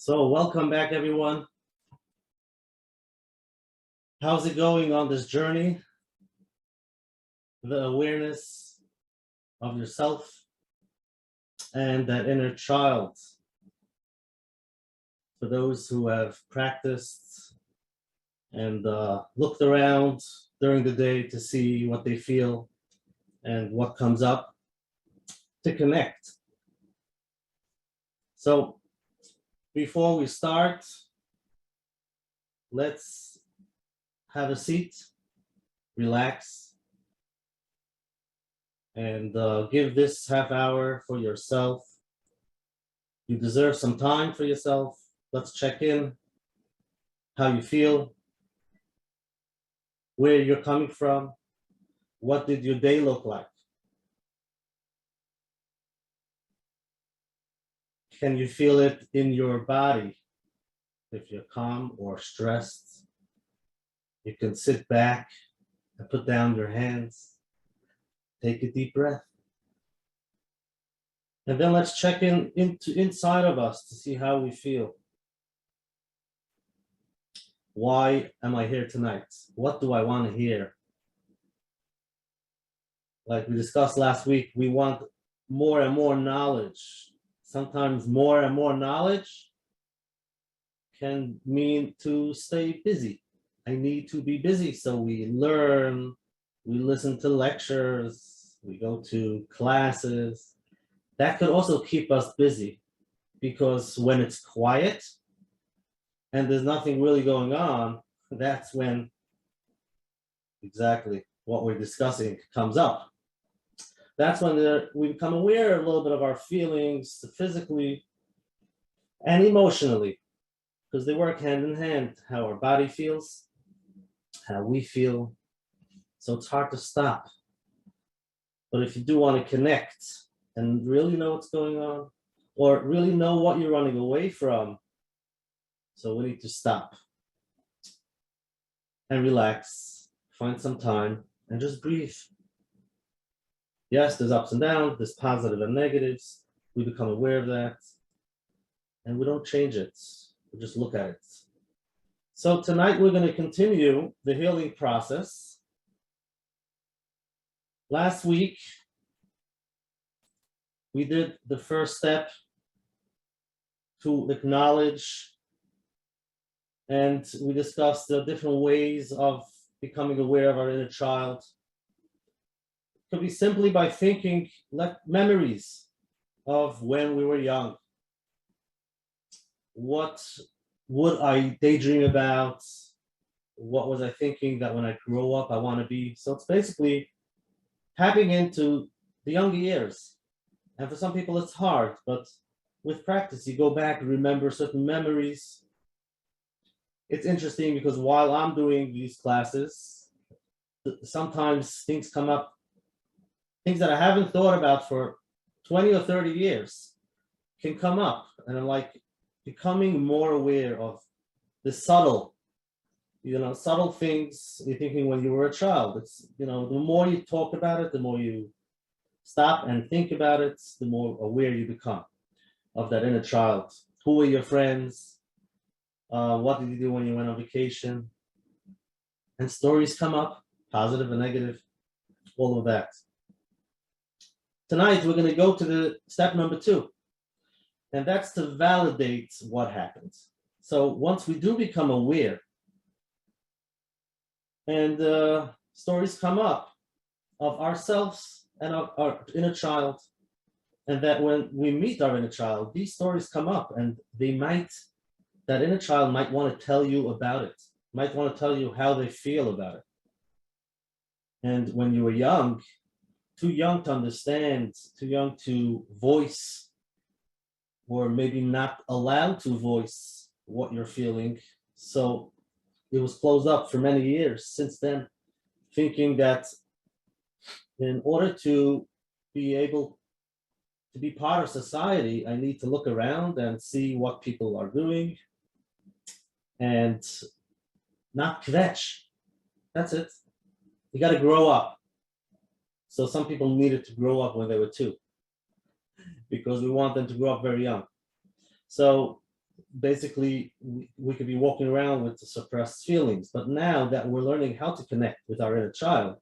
So welcome back, everyone. How's it going on this journey? The awareness of yourself and that inner child. For those who have practiced and looked around during the day to see what they feel and what comes up, to connect. So before we start, let's have a seat, relax, and give this half hour for yourself. You deserve some time for yourself. Let's check in, how you feel, where you're coming from, what did your day look like? Can you feel it in your body? If you're calm or stressed, you can sit back and put down your hands. Take a deep breath. And then let's check inside of us to see how we feel. Why am I here tonight? What do I want to hear? Like we discussed last week, we want more and more knowledge. Sometimes more and more knowledge can mean to stay busy. I need to be busy, so we learn, we listen to lectures, we go to classes. That could also keep us busy, because when it's quiet and there's nothing really going on, that's when exactly what we're discussing comes up. That's when we become aware a little bit of our feelings physically and emotionally, because they work hand in hand, how our body feels, how we feel. So it's hard to stop. But if you do want to connect and really know what's going on, or really know what you're running away from, so we need to stop and relax, find some time, and just breathe. Yes, there's ups and downs, there's positive and negatives. We become aware of that, and we don't change it. We just look at it. So tonight we're going to continue the healing process. Last week, we did the first step to acknowledge, and we discussed the different ways of becoming aware of our inner child. It could be simply by thinking memories of when we were young. What would I daydream about? What was I thinking that when I grow up I want to be? So it's basically tapping into the younger years. And for some people it's hard, but with practice you go back and remember certain memories. It's interesting because while I'm doing these classes, sometimes things come up, things that I haven't thought about for 20 or 30 years can come up, and I'm like becoming more aware of the subtle things you're thinking when you were a child. It's, the more you talk about it, the more you stop and think about it, the more aware you become of that inner child. Who were your friends? What did you do when you went on vacation? And stories come up, positive and negative, all of that. Tonight, we're going to go to the step number 2, and that's to validate what happened. So once we do become aware, and stories come up of ourselves and of our inner child, and that when we meet our inner child, these stories come up, and that inner child might want to tell you about it, might want to tell you how they feel about it. And when you were young, too young to understand, too young to voice, or maybe not allowed to voice what you're feeling. So it was closed up for many years since then, thinking that in order to be able to be part of society, I need to look around and see what people are doing and not kvetch. That's it. You got to grow up. So some people needed to grow up when they were 2, because we want them to grow up very young. So basically we could be walking around with suppressed feelings. But now that we're learning how to connect with our inner child,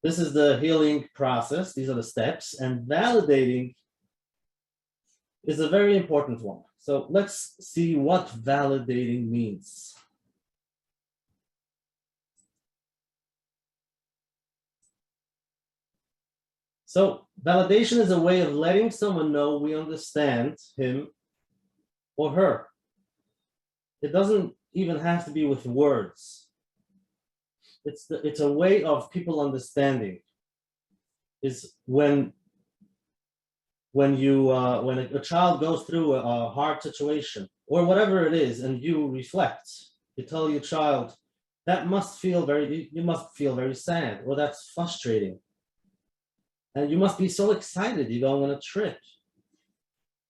this is the healing process. These are the steps, and validating is a very important one. So let's see what validating means. So validation is a way of letting someone know we understand him or her. It doesn't even have to be with words. It's a way of people understanding. Is when a child goes through a hard situation or whatever it is, and you reflect, you tell your child that you must feel very sad, or that's frustrating, and you must be so excited you're going on a trip.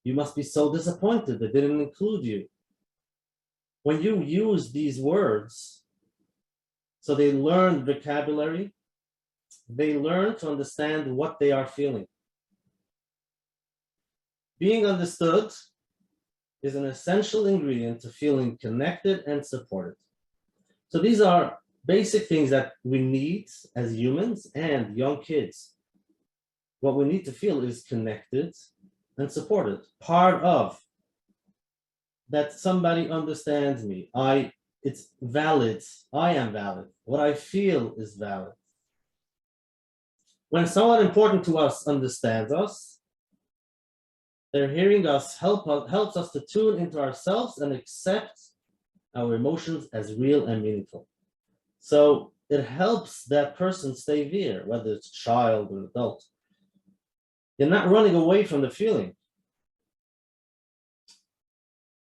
You must be so disappointed they didn't include you. When you use these words, so they learn vocabulary, they learn to understand what they are feeling. Being understood is an essential ingredient to feeling connected and supported. So these are basic things that we need as humans and young kids. What we need to feel is connected and supported. Part of that somebody understands me. It's valid. I am valid. What I feel is valid. When someone important to us understands us, their hearing us helps us to tune into ourselves and accept our emotions as real and meaningful. So it helps that person stay there, whether it's a child or adult. You're not running away from the feeling.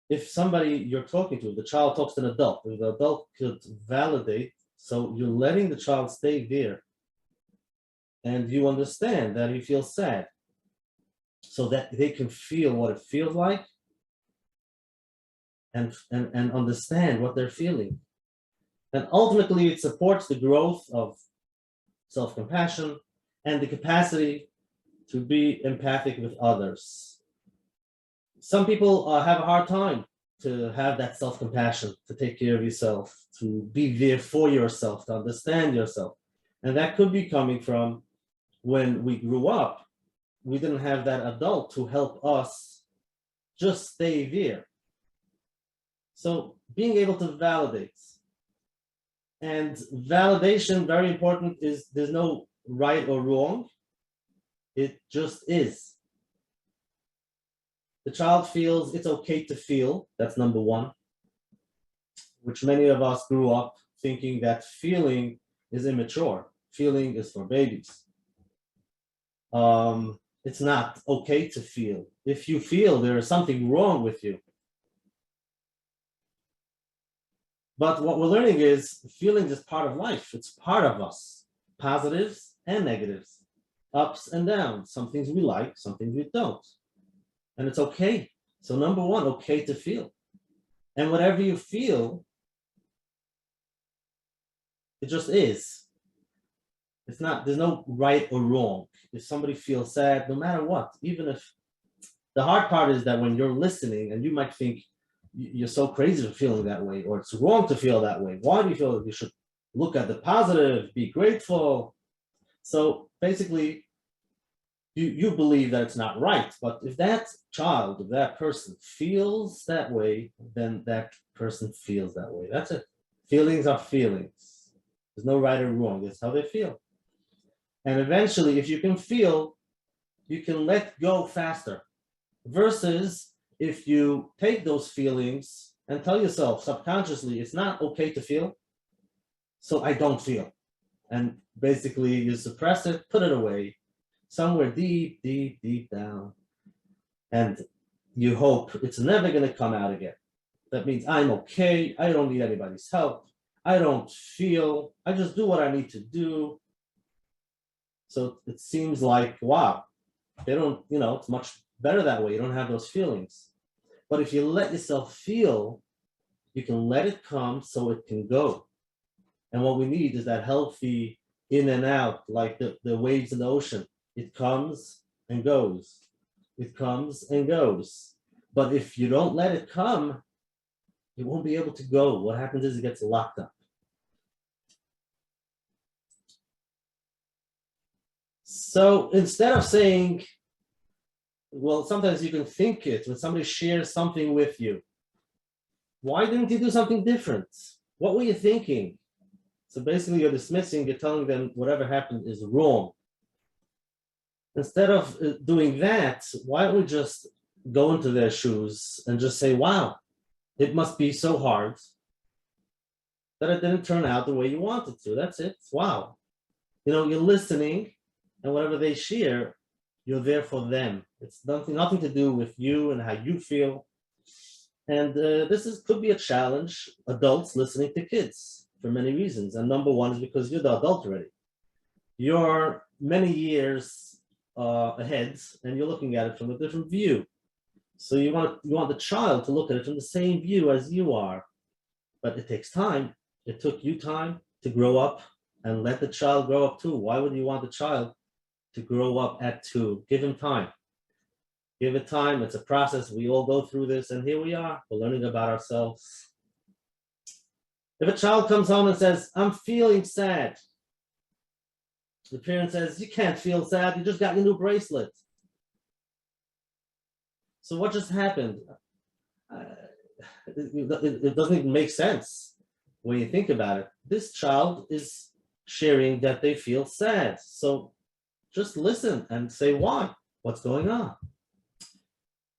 If somebody you're talking to, the child talks to an adult, if the adult could validate, so you're letting the child stay there, and you understand that he feels sad, so that they can feel what it feels like and understand what they're feeling. And ultimately, it supports the growth of self-compassion and the capacity to be empathic with others. Some people have a hard time to have that self-compassion, to take care of yourself, to be there for yourself, to understand yourself. And that could be coming from when we grew up, we didn't have that adult to help us just stay there. So being able to validate. And validation, very important, is there's no right or wrong. It just is. The child feels it's okay to feel. That's number one, which many of us grew up thinking that feeling is immature. Feeling is for babies. It's not okay to feel. If you feel, there is something wrong with you. But what we're learning is feelings is part of life. It's part of us, positives and negatives, ups and downs, some things we like, some things we don't. And it's okay. So number one, okay to feel. And whatever you feel, it just is. It's not, there's no right or wrong. If somebody feels sad, no matter what, even if the hard part is that when you're listening and you might think you're so crazy for feeling that way, or it's wrong to feel that way. Why do you feel that you should look at the positive, be grateful? So basically, you believe that it's not right, but if that child, if that person feels that way, then that person feels that way. That's it. Feelings are feelings. There's no right or wrong. It's how they feel. And eventually, if you can feel, you can let go faster. Versus if you take those feelings and tell yourself subconsciously, it's not okay to feel, so I don't feel. And basically, you suppress it, put it away, somewhere deep, deep, deep down. And you hope it's never going to come out again. That means I'm okay. I don't need anybody's help. I don't feel. I just do what I need to do. So it seems like, wow, they don't, it's much better that way. You don't have those feelings. But if you let yourself feel, you can let it come so it can go. And what we need is that healthy in and out, like the waves in the ocean. It comes and goes. It comes and goes. But if you don't let it come, it won't be able to go. What happens is it gets locked up. So instead of saying, well, sometimes you can think it when somebody shares something with you. Why didn't you do something different? What were you thinking? So basically you're dismissing, you're telling them whatever happened is wrong. Instead of doing that, why don't we just go into their shoes and just say, wow, it must be so hard that it didn't turn out the way you wanted to. That's it. Wow. You're listening, and whatever they share, you're there for them. It's nothing to do with you and how you feel. And this could be a challenge, adults listening to kids for many reasons. And number one is because you're the adult already. You're many years ahead, and you're looking at it from a different view. So you want the child to look at it from the same view as you are. But it takes time. It took you time to grow up, and let the child grow up too. Why would you want the child to grow up at 2? Give him time. Give it time. It's a process. We all go through this, and here we are. We're learning about ourselves. If a child comes home and says, I'm feeling sad, the parent says, you can't feel sad. You just got your new bracelet. So what just happened? It doesn't even make sense when you think about it. This child is sharing that they feel sad. So just listen and say why. What's going on?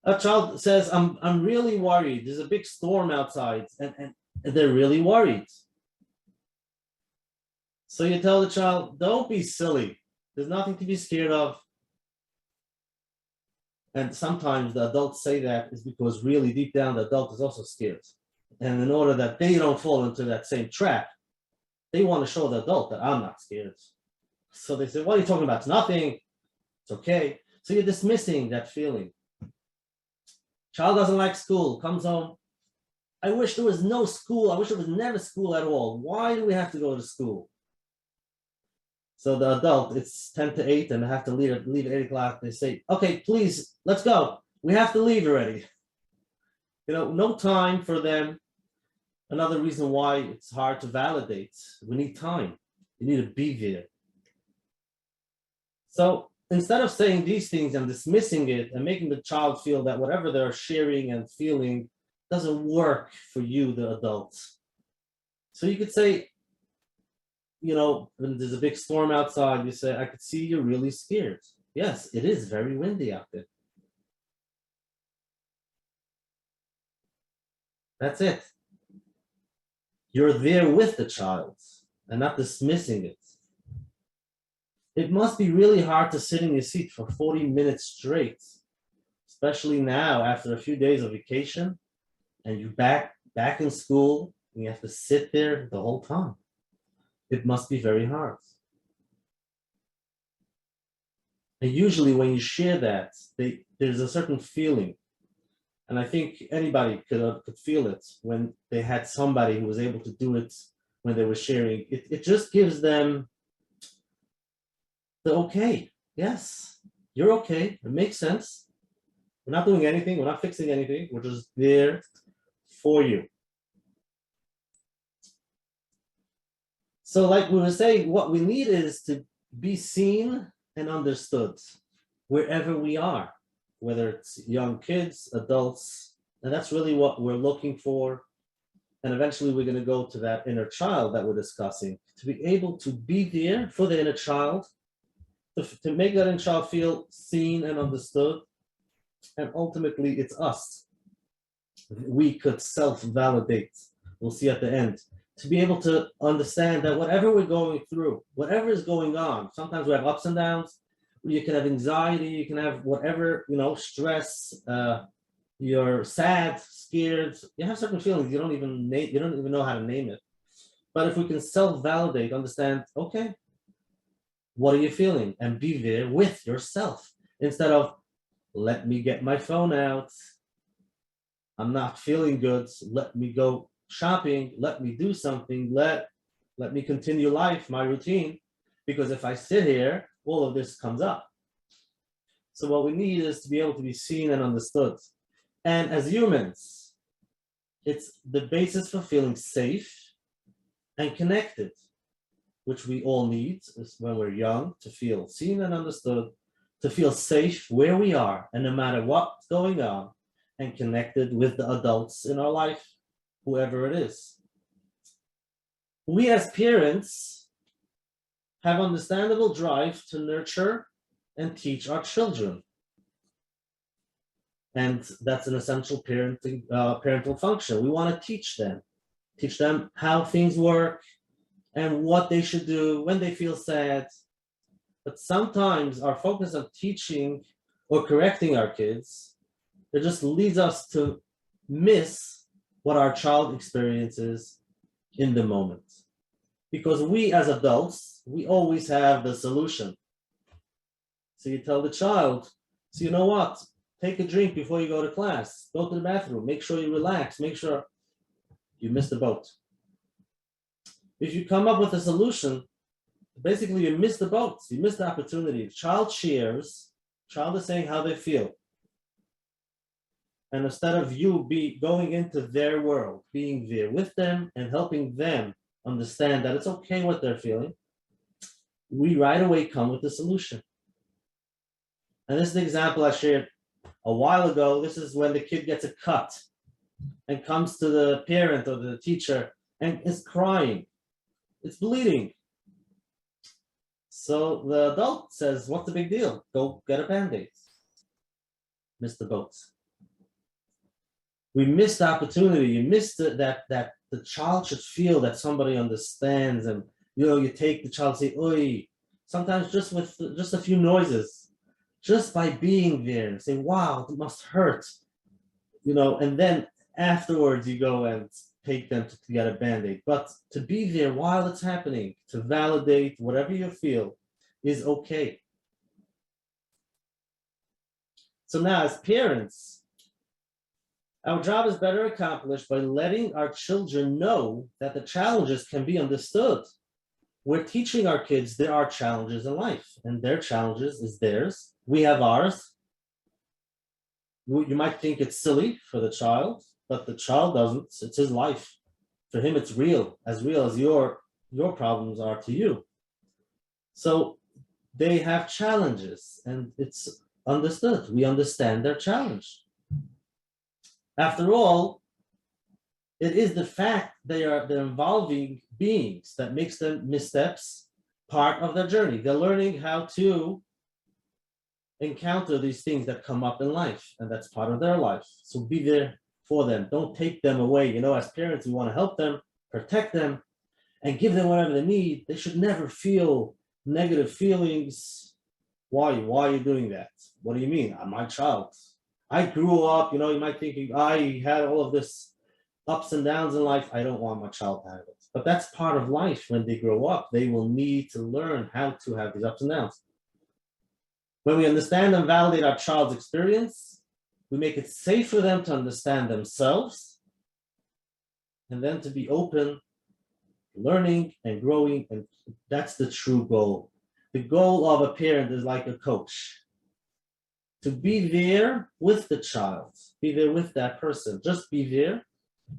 A child says, I'm really worried. There's a big storm outside, and they're really worried. So you tell the child, don't be silly. There's nothing to be scared of. And sometimes the adults say that is because really deep down the adult is also scared. And in order that they don't fall into that same trap, they want to show the adult that I'm not scared. So they say, what are you talking about? It's nothing. It's okay. So you're dismissing that feeling. Child doesn't like school, comes home. I wish there was no school. I wish there was never school at all. Why do we have to go to school? So the adult, it's 10 to 8 and they have to leave at 8 o'clock. They say, okay, please, let's go. We have to leave already. No time for them. Another reason why it's hard to validate. We need time. You need to be there. So instead of saying these things and dismissing it and making the child feel that whatever they're sharing and feeling doesn't work for you, the adults. So you could say, when there's a big storm outside, you say, I could see you're really scared. Yes, it is very windy out there. That's it. You're there with the child and not dismissing it. It must be really hard to sit in your seat for 40 minutes straight, especially now after a few days of vacation and you're back in school and you have to sit there the whole time. It must be very hard. And usually when you share that, there's a certain feeling. And I think anybody could feel it when they had somebody who was able to do it when they were sharing. It just gives them the okay. Yes, you're okay. It makes sense. We're not doing anything. We're not fixing anything. We're just there for you. So like we were saying, what we need is to be seen and understood wherever we are, whether it's young kids, adults, and that's really what we're looking for. And eventually we're going to go to that inner child that we're discussing, to be able to be there for the inner child, to make that inner child feel seen and understood. And ultimately it's us. We could self-validate. We'll see at the end. To be able to understand that whatever we're going through, whatever is going on, sometimes we have ups and downs. You can have anxiety, you can have whatever, stress, you're sad, scared, you have certain feelings, you don't even know how to name it. But if we can self-validate, understand, okay, what are you feeling? And be there with yourself instead of, let me get my phone out. I'm not feeling good. Let me go shopping. Let me do something. Let me continue life, my routine. Because if I sit here, all of this comes up. So what we need is to be able to be seen and understood. And as humans, it's the basis for feeling safe and connected, which we all need when we're young, to feel seen and understood, to feel safe where we are, and no matter what's going on, and connected with the adults in our life, whoever it is. We as parents have understandable drive to nurture and teach our children. And that's an essential parental function. We want to teach them how things work and what they should do when they feel sad. But sometimes our focus on teaching or correcting our kids, it just leads us to miss what our child experiences in the moment. Because we as adults, we always have the solution. So you tell the child, so you know what? Take a drink before you go to class. Go to the bathroom. Make sure you relax. Make sure you miss the boat. If you come up with a solution, basically you miss the boat. You miss the opportunity. The child shares. Child is saying how they feel. And instead of you going into their world, being there with them and helping them understand that it's okay what they're feeling, we right away come with the solution. And this is the example I shared a while ago. This is when the kid gets a cut and comes to the parent or the teacher and is crying. It's bleeding. So the adult says, what's the big deal? Go get a Band-Aid. Miss the boat. We missed the opportunity. You missed that the child should feel that somebody understands, and you take the child and say, oi, sometimes just with just a few noises, just by being there and say, wow, it must hurt, and then afterwards you go and take them to get a Band-Aid. But to be there while it's happening, to validate whatever you feel is okay. So now as parents, our job is better accomplished by letting our children know that the challenges can be understood. We're teaching our kids there are challenges in life, and their challenges is theirs. We have ours. You might think it's silly for the child, but the child doesn't. It's his life. For him, it's real as your problems are to you. So they have challenges, and it's understood. We understand their challenge. After all, it is the fact they're involving beings that makes them missteps part of their journey. They're learning how to encounter these things that come up in life, and that's part of their life. So be there for them. Don't take them away. As parents, we want to help them, protect them, and give them whatever they need. They should never feel negative feelings. Why are you doing that? What do you mean? I'm my child. I grew up, you might think I had all of this ups and downs in life. I don't want my child to have it. But that's part of life. When they grow up, they will need to learn how to have these ups and downs. When we understand and validate our child's experience, we make it safe for them to understand themselves, and then to be open, learning and growing. And that's the true goal. The goal of a parent is like a coach. To be there with the child, be there with that person, just be there.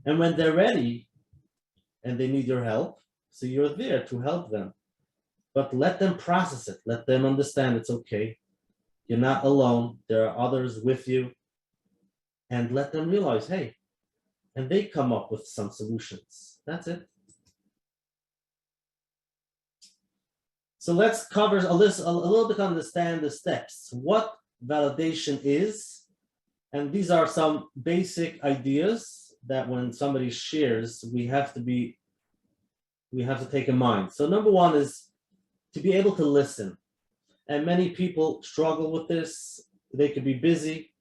And when they're ready and they need your help, so you're there to help them. But let them process it. Let them understand it's okay. You're not alone. There are others with you. And let them realize, hey, and they come up with some solutions. That's it. So let's cover a little bit, understand the steps. What validation is, and these are some basic ideas that when somebody shares, we have to take in mind. So number one is to be able to listen. And many people struggle with this. They could be busy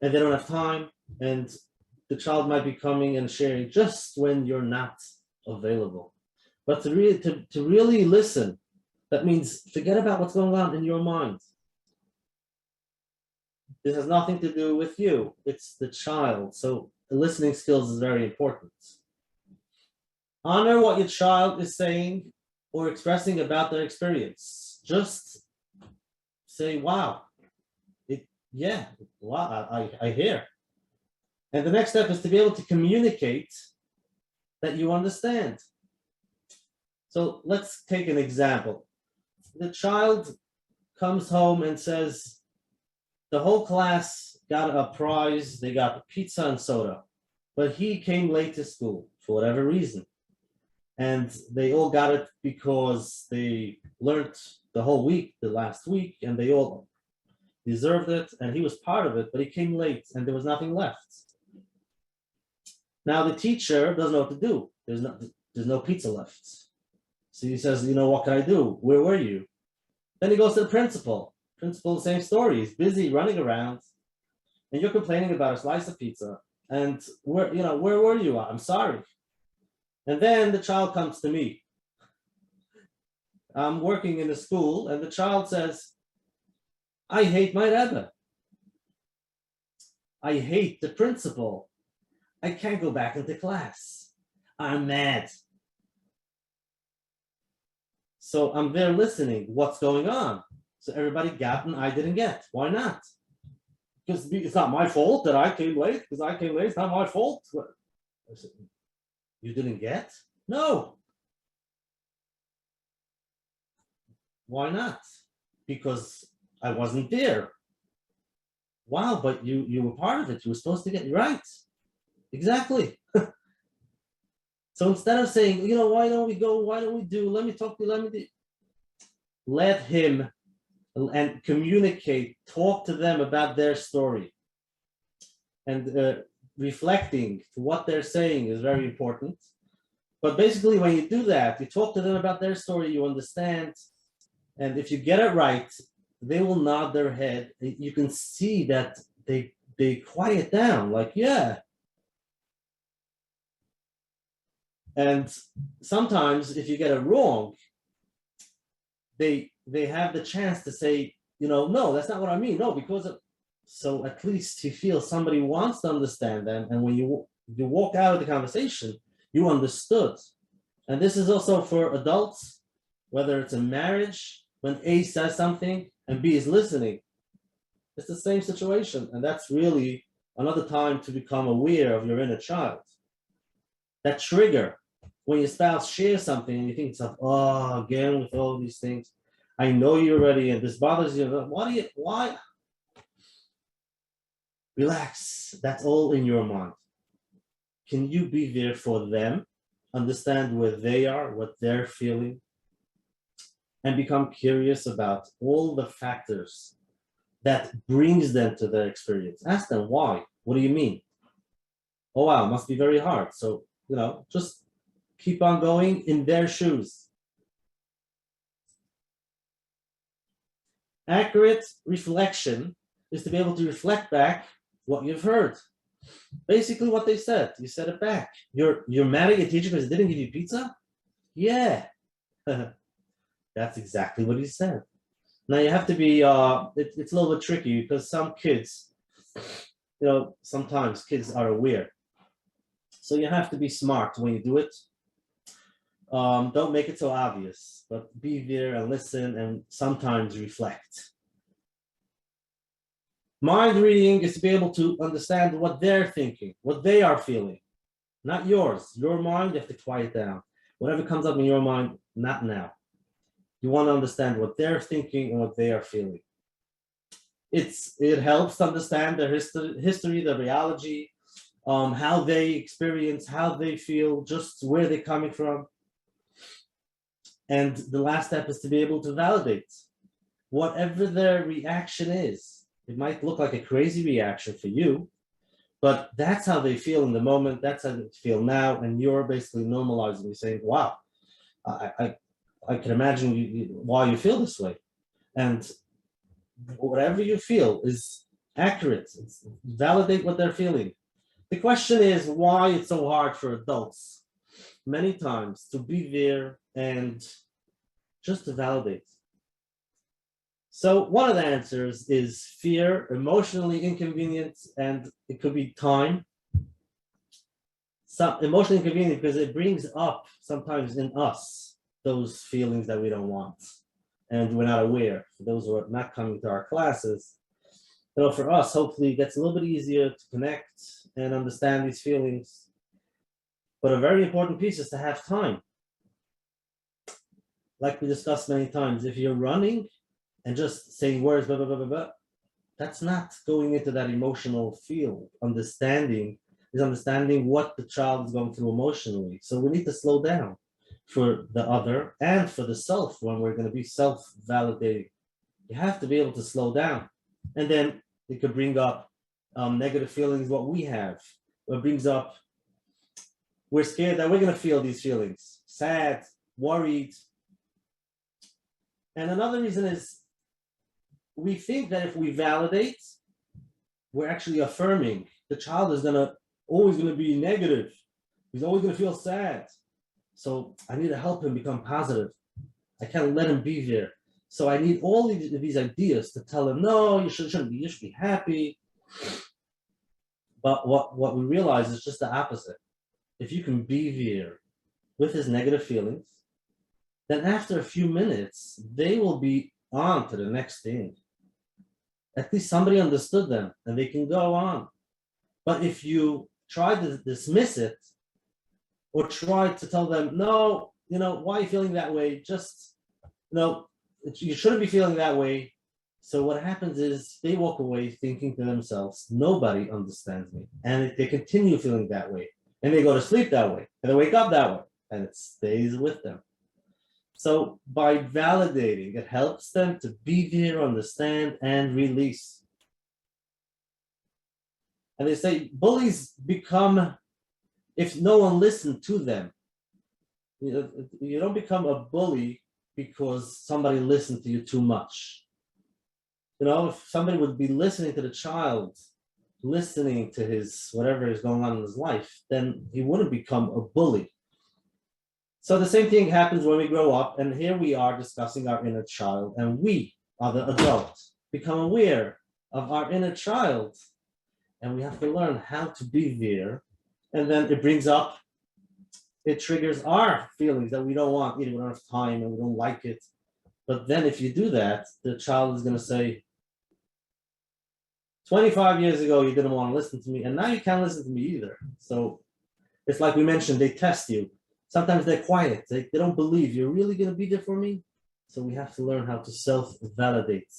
and they don't have time, and the child might be coming and sharing just when you're not available. But to really listen, that means forget about what's going on in your mind. This has nothing to do with you. It's the child. So the listening skills is very important. Honor what your child is saying or expressing about their experience. Just say, wow, wow, I hear. And the next step is to be able to communicate that you understand. So let's take an example. The child comes home and says, the whole class got a prize, they got pizza and soda, but he came late to school for whatever reason. And they all got it because they learned the whole week, the last week, and they all deserved it, and he was part of it, but he came late and there was nothing left. Now the teacher doesn't know what to do. There's no pizza left. So he says, what can I do? Where were you? Then he goes to the principal. Principal, same story. He's busy running around, and you're complaining about a slice of pizza. And where were you? I'm sorry. And then the child comes to me. I'm working in a school, and the child says, I hate my Rebbe. I hate the principal. I can't go back into class. I'm mad. So I'm there listening. What's going on? So everybody got and I didn't get. Why not? Because it's not my fault that I came late. Because I came late, it's not my fault. I said, you didn't get? No. Why not? Because I wasn't there. Wow, but you were part of it. You were supposed to get it right. Exactly. So instead of saying, why don't we go? Why don't we do? Let me talk to you. Let me do. Let him and communicate, talk to them about their story. And reflecting to what they're saying is very important. But basically, when you do that, you talk to them about their story, you understand. And if you get it right, they will nod their head. You can see that they quiet down, like, yeah. And sometimes if you get it wrong, they have the chance to say, no, that's not what I mean. No, because of, so at least you feel somebody wants to understand them. And when you walk out of the conversation, you understood. And this is also for adults, whether it's a marriage, when A says something and B is listening. It's the same situation. And that's really another time to become aware of your inner child. That trigger, when your spouse shares something and you think, again with all these things, I know you're ready and this bothers you. Why? Relax. That's all in your mind. Can you be there for them, understand where they are, what they're feeling, and become curious about all the factors that brings them to their experience? Ask them why. What do you mean? Oh, wow, it must be very hard. So, just keep on going in their shoes. Accurate reflection is to be able to reflect back what you've heard. Basically what they said, you said it back. You're mad at your teacher because they didn't give you pizza? Yeah. That's exactly what he said. Now you have to be, it's a little bit tricky because some kids, sometimes kids are aware. So you have to be smart when you do it. Don't make it so obvious, but be there and listen and sometimes reflect. Mind reading is to be able to understand what they're thinking, what they are feeling, not yours. Your mind, you have to quiet down. Whatever comes up in your mind, not now. You want to understand what they're thinking and what they are feeling. It helps to understand their history, the reality, how they experience, how they feel, just where they're coming from. And the last step is to be able to validate whatever their reaction is. It might look like a crazy reaction for you, but that's how they feel in the moment. That's how they feel now. And you're basically normalizing. You're saying, wow, I can imagine why you feel this way. And whatever you feel is accurate. Validate what they're feeling. The question is why it's so hard for adults many times to be there and just to validate. So one of the answers is fear, emotionally inconvenience, and it could be time. Some emotionally inconvenient because it brings up sometimes in us those feelings that we don't want and we're not aware. For those who are not coming to our classes, For us, hopefully it gets a little bit easier to connect and understand these feelings. But a very important piece is to have time. Like we discussed many times, if you're running and just saying words, blah, blah, blah, blah, blah, that's not going into that emotional field. Understanding what the child is going through emotionally. So we need to slow down for the other and for the self when we're going to be self-validating. You have to be able to slow down. And then it could bring up negative feelings, what we have. It brings up, we're scared that we're going to feel these feelings, sad, worried. And another reason is we think that if we validate, we're actually affirming. The child is always going to be negative. He's always going to feel sad. So I need to help him become positive. I can't let him be there. So I need all these ideas to tell him, no, you shouldn't be, you should be happy. But what we realize is just the opposite. If you can be there with his negative feelings, then after a few minutes, they will be on to the next thing. At least somebody understood them and they can go on. But if you try to dismiss it or try to tell them, no, why are you feeling that way? Just, you shouldn't be feeling that way. So what happens is they walk away thinking to themselves, nobody understands me. And they continue feeling that way. And they go to sleep that way. And they wake up that way. And it stays with them. So by validating, it helps them to be there, understand, and release. And they say bullies become, if no one listened to them. You don't become a bully because somebody listened to you too much. If somebody would be listening to the child, listening to his whatever is going on in his life, then he wouldn't become a bully. So the same thing happens when we grow up, and here we are discussing our inner child, and we are the adults, become aware of our inner child, and we have to learn how to be there. And then it triggers our feelings that we don't want, we don't have time and we don't like it. But then if you do that, the child is going to say, 25 years ago, you didn't want to listen to me, and now you can't listen to me either. So it's like we mentioned, they test you. Sometimes they're quiet. They don't believe you're really going to be there for me. So we have to learn how to self-validate.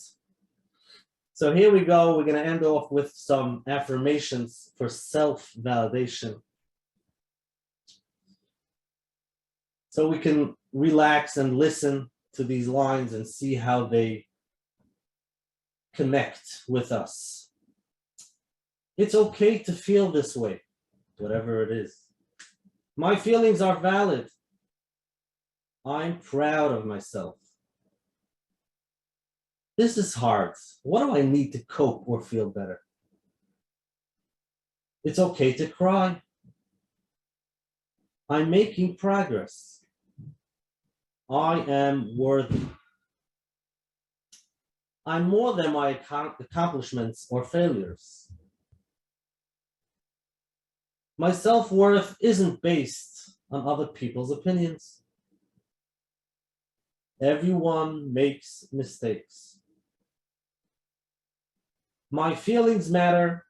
So here we go. We're going to end off with some affirmations for self-validation. So we can relax and listen to these lines and see how they connect with us. It's okay to feel this way, whatever it is. My feelings are valid. I'm proud of myself. This is hard. What do I need to cope or feel better? It's okay to cry. I'm making progress. I am worthy. I'm more than my accomplishments or failures. My self-worth isn't based on other people's opinions. Everyone makes mistakes. My feelings matter,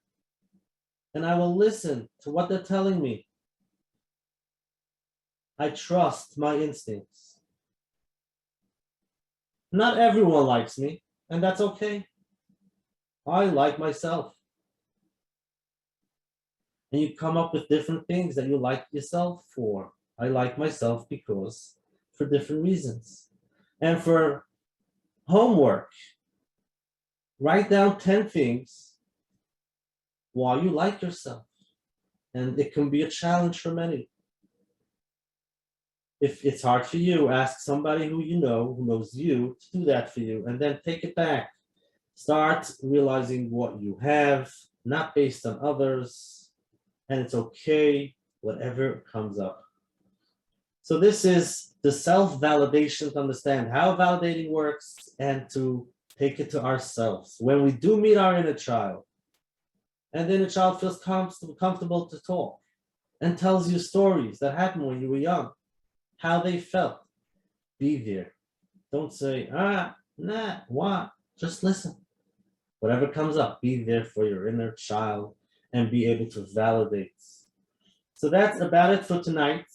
and I will listen to what they're telling me. I trust my instincts. Not everyone likes me, and that's okay. I like myself. And you come up with different things that you like yourself for. I like myself because for different reasons. And for homework, write down 10 things why you like yourself. And it can be a challenge for many. If it's hard for you, ask somebody who you know, who knows you, to do that for you, and then take it back. Start realizing what you have, not based on others. And it's okay, whatever comes up. So this is the self-validation, to understand how validating works and to take it to ourselves. When we do meet our inner child, and then the child feels comfortable to talk and tells you stories that happened when you were young, how they felt, be there. Don't say, nah, what? Just listen. Whatever comes up, be there for your inner child and be able to validate. So that's about it for tonight.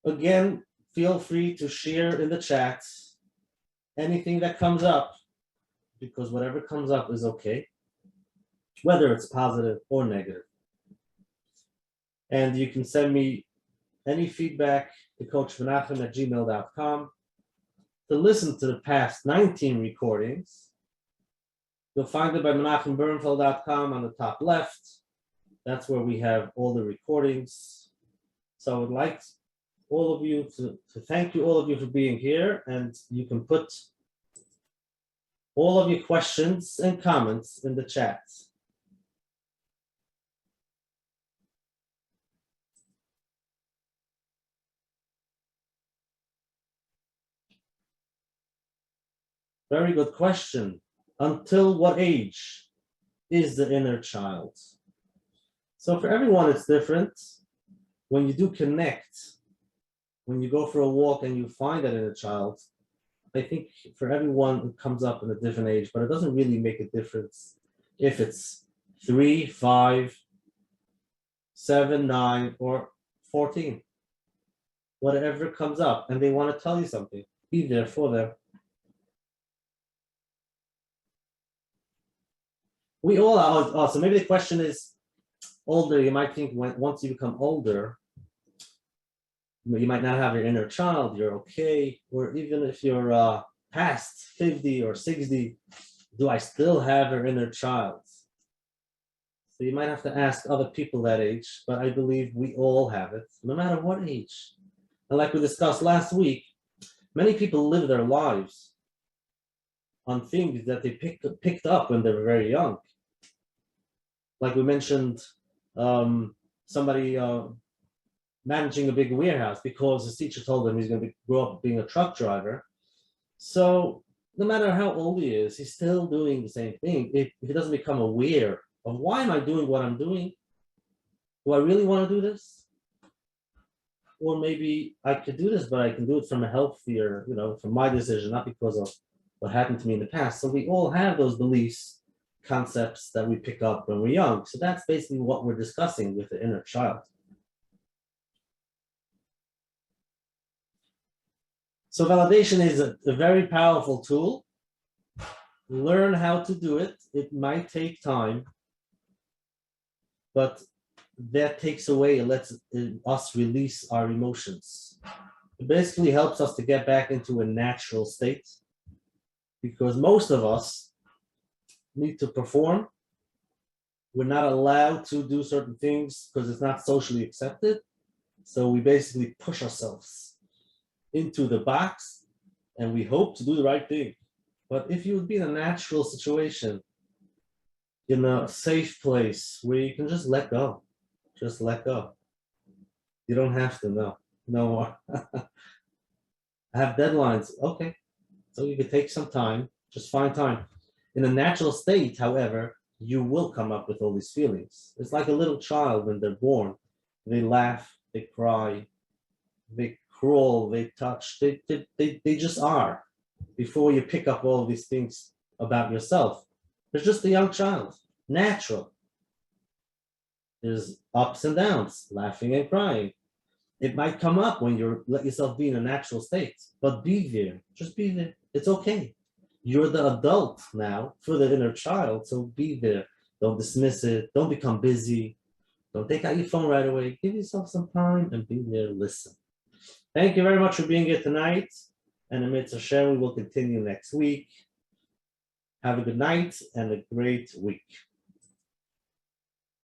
Again, feel free to share in the chat anything that comes up, because whatever comes up is okay, whether it's positive or negative. And you can send me any feedback to coachmenachem@gmail.com. To listen to the past 19 recordings, you'll find it by menachembernfeld.com on the top left. That's where we have all the recordings. So I would like all of you to thank you, all of you, for being here, and you can put all of your questions and comments in the chat. Very good question. Until what age is the inner child? So for everyone, it's different. When you do connect, when you go for a walk and you find that inner child, I think for everyone it comes up in a different age, but it doesn't really make a difference if it's 3, 5, 7, 9, or 14. Whatever comes up and they want to tell you something, be there for them. We all are. So maybe the question is, older, you might think once you become older, you might not have your inner child, you're okay. Or even if you're past 50 or 60, do I still have your inner child? So you might have to ask other people that age, but I believe we all have it, no matter what age. And like we discussed last week, many people live their lives on things that they picked up when they were very young. Like we mentioned, somebody managing a big warehouse because his teacher told him he's going to grow up being a truck driver. So no matter how old he is, he's still doing the same thing. If he doesn't become aware of why am I doing what I'm doing? Do I really want to do this? Or maybe I could do this, but I can do it from a healthier, from my decision, not because of what happened to me in the past. So we all have those beliefs, concepts that we pick up when we're young. So that's basically what we're discussing with the inner child. So validation is a very powerful tool. Learn how to do it. It might take time, but that takes away and lets us release our emotions. It basically helps us to get back into a natural state, because most of us need to perform. We're not allowed to do certain things because it's not socially accepted. So we basically push ourselves into the box and we hope to do the right thing. But if you would be in a natural situation, in a safe place where you can just let go, You don't have to, no more. I have deadlines, okay. So you could take some time, just find time. In a natural state, however, you will come up with all these feelings. It's like a little child when they're born. They laugh, they cry, they crawl, they touch, they just are. Before you pick up all these things about yourself, there's just a young child, natural. There's ups and downs, laughing and crying. It might come up when you let yourself be in a natural state, but be there, just be there. It's okay. You're the adult now for the inner child, so be there. Don't dismiss it. Don't become busy. Don't take out your phone right away. Give yourself some time and be there, listen. Thank you very much for being here tonight. And amidst Hashem, we will continue next week. Have a good night and a great week.